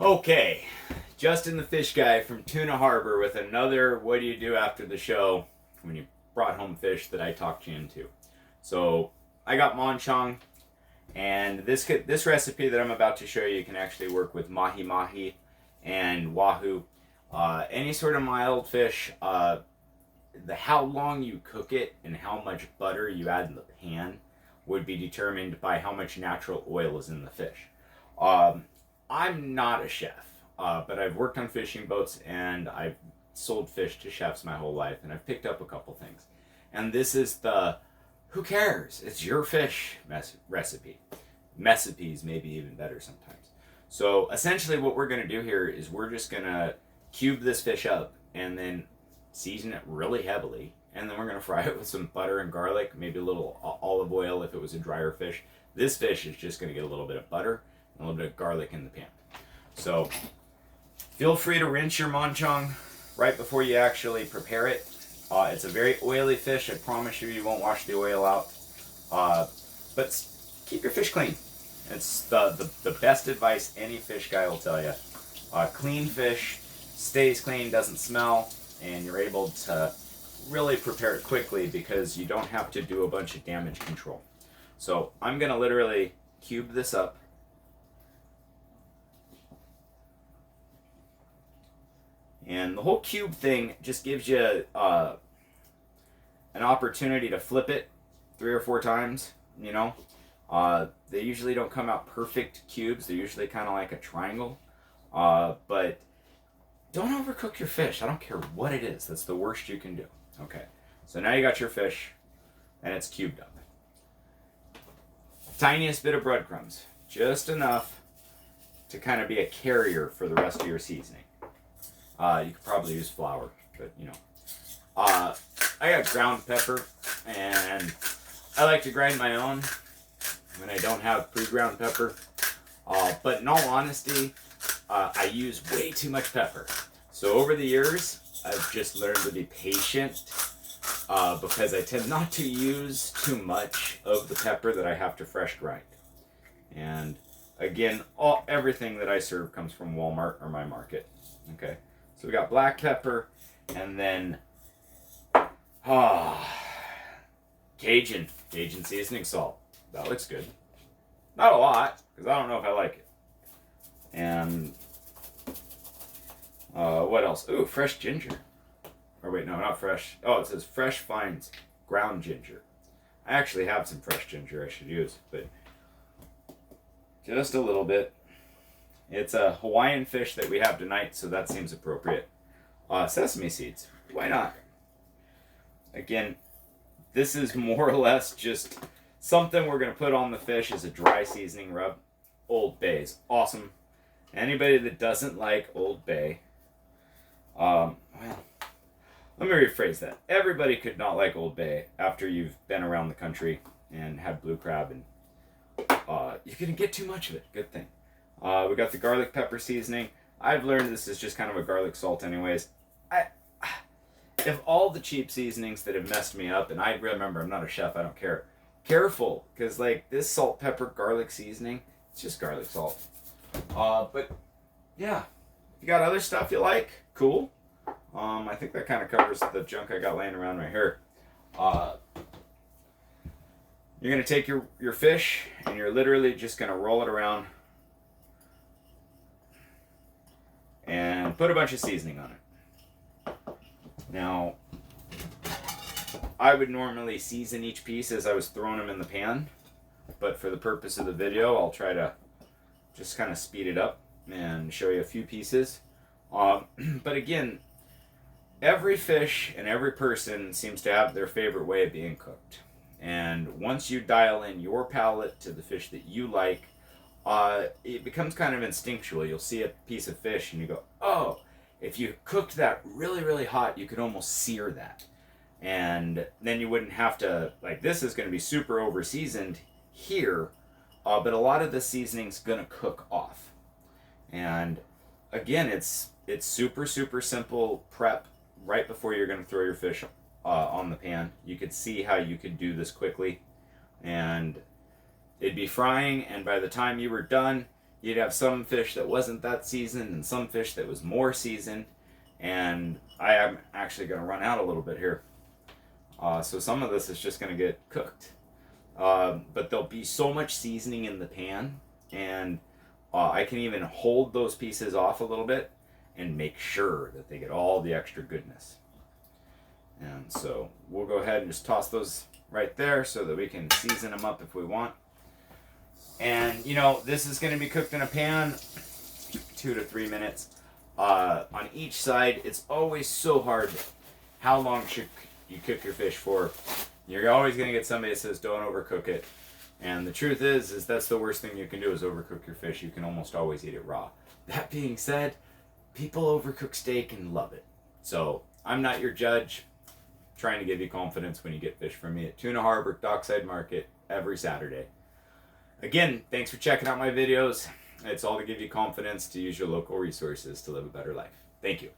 Okay, Justin the Fish Guy from Tuna Harbor with another what do you do after the show when you brought home fish that I talked you into. So I got monchong, and this recipe that I'm about to show you can actually work with mahi mahi and wahoo, any sort of mild fish. The how long you cook it and how much butter you add in the pan would be determined by how much natural oil is in the fish. Um, I'm not a chef, but I've worked on fishing boats and I've sold fish to chefs my whole life, and I've picked up a couple things. And this is the who cares? It's your fish recipe. Recipes maybe even better sometimes. So essentially, what we're going to do here is we're just going to cube this fish up and then season it really heavily, and then we're going to fry it with some butter and garlic, maybe a little olive oil if it was a drier fish. This fish is just going to get a little bit of butter and a little bit of garlic in the pan. So feel free to rinse your monchong right before you actually prepare it. It's a very oily fish. I promise you, you won't wash the oil out. But keep your fish clean. It's the best advice any fish guy will tell you. Clean fish stays clean, doesn't smell, and you're able to really prepare it quickly because you don't have to do a bunch of damage control. So I'm going to literally cube this up. And the whole cube thing just gives you an opportunity to flip it 3 or 4 times, you know. They usually don't come out perfect cubes. They're usually kind of like a triangle. But don't overcook your fish. I don't care what it is. That's the worst you can do. Okay, so now you got your fish, and it's cubed up. Tiniest bit of breadcrumbs. Just enough to kind of be a carrier for the rest of your seasoning. You could probably use flour, but you know. I got ground pepper, and I like to grind my own when I don't have pre-ground pepper. But in all honesty, I use way too much pepper. So over the years, I've just learned to be patient because I tend not to use too much of the pepper that I have to fresh grind. And again, everything that I serve comes from Walmart or my market. Okay, so we got black pepper, and then Cajun seasoning salt. That looks good. Not a lot, because I don't know if I like it. And what else? Ooh, fresh ginger. Or wait, no, not fresh. Oh, it says fresh finds ground ginger. I actually have some fresh ginger I should use, but just a little bit. It's a Hawaiian fish that we have tonight, so that seems appropriate. Sesame seeds. Why not? Again, this is more or less just something we're going to put on the fish as a dry seasoning rub. Old Bay is awesome. Anybody that doesn't like Old Bay, well, let me rephrase that. Everybody could not like Old Bay after you've been around the country and had blue crab, and you're going to get too much of it. Good thing. We got the garlic pepper seasoning. I've learned this is just kind of a garlic salt anyways. If all the cheap seasonings that have messed me up, and I remember I'm not a chef, I don't care. Careful, because like this salt, pepper, garlic seasoning, it's just garlic salt. But yeah, if you got other stuff you like, cool. I think that kind of covers the junk I got laying around right here. You're going to take your fish, and you're literally just going to roll it around and put a bunch of seasoning on it. Now, I would normally season each piece as I was throwing them in the pan, but for the purpose of the video, I'll try to just kind of speed it up and show you a few pieces. But again, every fish and every person seems to have their favorite way of being cooked. And once you dial in your palate to the fish that you like, it becomes kind of instinctual. You'll see a piece of fish and you go, oh, if you cooked that really, really hot, you could almost sear that. And then you wouldn't have to, like, this is going to be super over seasoned here, but a lot of the seasoning's going to cook off. And again, it's super, super simple prep right before you're going to throw your fish on the pan. You could see how you could do this quickly, and it'd be frying, and by the time you were done, you'd have some fish that wasn't that seasoned and some fish that was more seasoned. And I am actually going to run out a little bit here. So some of this is just going to get cooked. But there'll be so much seasoning in the pan, and I can even hold those pieces off a little bit and make sure that they get all the extra goodness. And so we'll go ahead and just toss those right there so that we can season them up if we want. And you know, this is going to be cooked in a pan 2 to 3 minutes on each side. It's always so hard. How long should you cook your fish for? You're always going to get somebody that says don't overcook it. And the truth is that's the worst thing you can do is overcook your fish. You can almost always eat it raw. That being said, people overcook steak and love it. So I'm not your judge. I'm trying to give you confidence when you get fish from me at Tuna Harbor Dockside Market every Saturday. Again, thanks for checking out my videos. It's all to give you confidence to use your local resources to live a better life. Thank you.